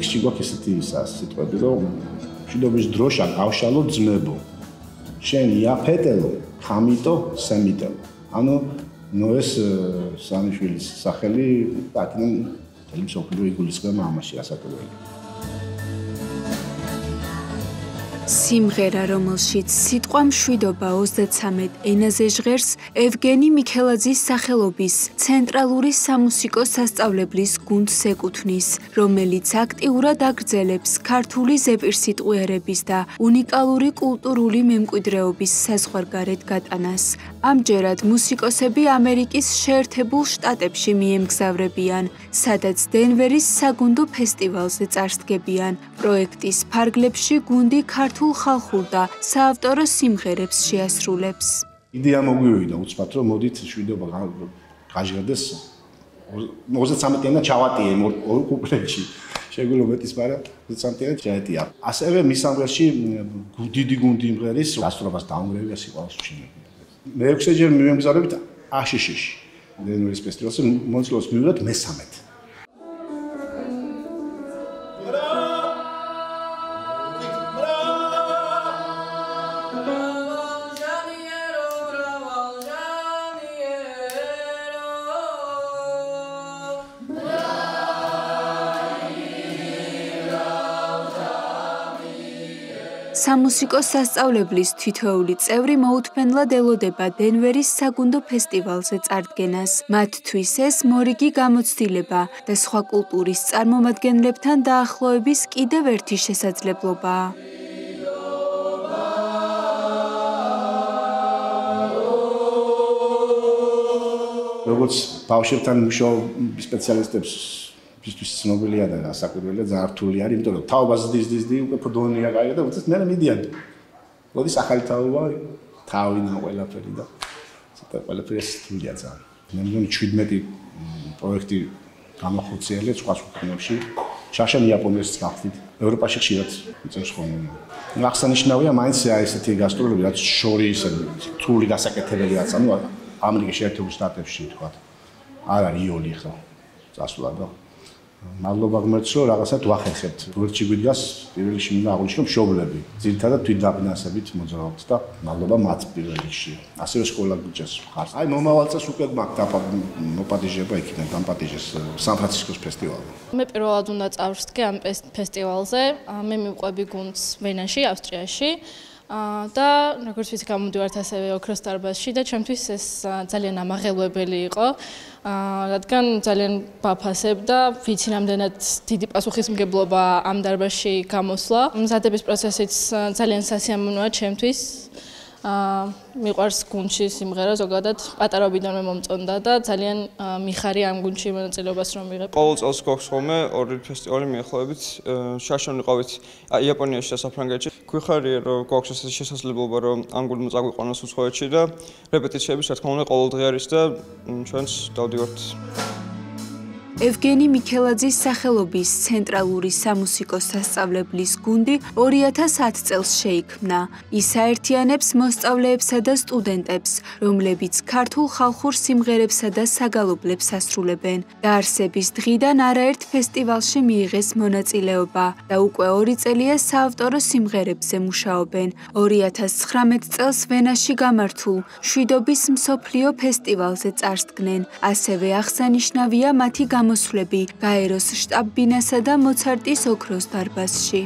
ტექსტში გვაქვს ესეთი სიტყვები, რომ მშვიდობის დროშა გავშალო ძმებო. შენ იაფეტელო, ხამიტო, სემიტელო. ანუ ნოეს სამიშვილის სახელი აქედან მთელი მსოფლიო იგულისხმება ამაში ასაკობრივი. სიმღერა, რომელშიც სიტყვა მშვიდობა 33 ენაზე ჟღერს, ევგენი მიქელაძის სახელობის ცენტრალური სამუსიკო სასწავლებლის გუნდს ეკუთვნის, რომელიც აქტიურად აგრძელებს ქართული ზეპირსიტყვიერების და უნიკალური კულტურული მემკვიდრეობის საზღვარგარეთ გატანას. ამჯერად მუსიკოსები ამერიკის შეერთებულ შტატებში მიემგზავრებიან, სადაც დენვერის საგუნდო ფესტივალზე წარსდგებიან. პროექტის ფარგლებში გუნდი ქართულ ხალხურ და საავტორო სიმღერებს შეასრულებს. იდეა მოგვივიდა უცბად, რომ მოდით მშვიდობა გაჟღერდეს 33-ენა ჩავატიე ორ კუპლეტში. შეგვიძლია მეტის, მაგრამ 33-ენა ჩაეტია. ასევე მის სამღერში დიდი გუნდი იმღერის გასტროლებას დაუნგრევია სიყვარულს ვშინები. მეექვსეჯერ მივემგზავრებით აშშ-ში. დენვერის ფესტივალზე მონაწილეობას მივიღეთ მე-13. სამუსიკო სასწავლებლის თითოეული წევრი მოუთმენლად ელოდება დენვერის საგუნდო ფესტივალზე წარდგენას. მათთვის ეს მორიგი გამოცდილება და სხვა კულტურის წარმომადგენლებთან დაახლოების კიდევ ერთი შესაძლებლობაა. როგორც ბავშვებთან მუშაობ სპეციალისტებს ისთვის ცნობილია და ასაკვირველია, ძალიან რთული არის, იმიტომ რომ თაობა ზდის უკვე ფოდონია გაიგე და უცებ მე მიდიან. მოდის ახალი თაობა, თავინა ყველაფერი და ცოტა ყველაფერი რთულია ძალიან. მე მგონი 17 პროექტი გამახორციელეთ სხვა ქვეყნებში. შაშან იაპონიაში გახდით. ევროპაში ხშირად იწევს ხოლმე. აღსანიშნავია მაინც ესეთი გასტროლები, რაც შორი ისე რთული გასაკეთებელი რაც, ანუ ამერიკის შეერთებულ შტატებში თქვა. არა რიოლი ხო. წასვლა და მადლობა ღმერთს, რომ რაღაცად ვახერხებთ. გვერდში გვიდგას პირველ რიგში მინდა აღვნიშნო მშობლები. ძირითადად თვითდაფინანსებით მოძრაობთ და მადლობა მათ პირველ რიგში. ასევე სკოლა გუჭას ხარს. აი მომავალ წელს უკვე მაქვს მოპატიჟება იქიდან დამპატიჟეს სან-ფრანცისკოს ფესტივალზე. მე პირველად უნდა წავსდგე ამ ფესტივალზე. მე მივყვები გუნდს ვენაში, ავსტრიაში. და როგორც ვიცი, გამოდივართ ასევე ოქროს დარბაზში და ჩემთვის ეს ძალიან ამაღელვებელი იყო. რადგან ძალიან ვაფასებ და ვიცი რამდენად დიდი პასუხისმგებლობა ამ დარბაზში გამოსვლა. მზადების პროცესიც ძალიან სასიამოვნოა ჩემთვის. მიყვარს გუნდში სიმღერა, ზოგადად პატარობიდანვე მომწონდა და ძალიან მიხარი ამ გუნდში მონაწილეობას რომ ვიღებ. ყოველ წელს გვაქვს ხოლმე ორი ფესტივალი მიახლოებით. შაშან ვიყავით იაპონიაში და საფრანგეთში. გვიხარია რომ გვაქვს ესეთი შესაძლებლობა რომ ამ გუნდმა წაგვიყვანოს უცხოეთში და რეპეტიციები რა თქმა უნდა ყოველდღე არის და ჩვენც დავდივართ. ევგენი მიქელაძის სახელობის ცენტრალური სამუსიკო სასწავლებლის გუნდი 2010 წელს შეიქმნა. ის აერთიანებს მოსწავლეებსა და სტუდენტებს, რომლებიც ქართულ ხალხურ სიმღერებსა და საგალობლებს ასრულებენ. დაარსების დღიდან არაერთ ფესტივალში მიიღეს მონაწილეობა და უკვე 2 წელია საავტორო სიმღერებზე მუშაობენ. 2019 წელს ვენაში გამართულ მშვიდობის მსოფლიო ფესტივალზე წარსდგნენ. ასევე აღსანიშნავია მათი გამოსვლები გაეროს შტაბ-ბინასა და მოცარტის ოქროს დარბაზში.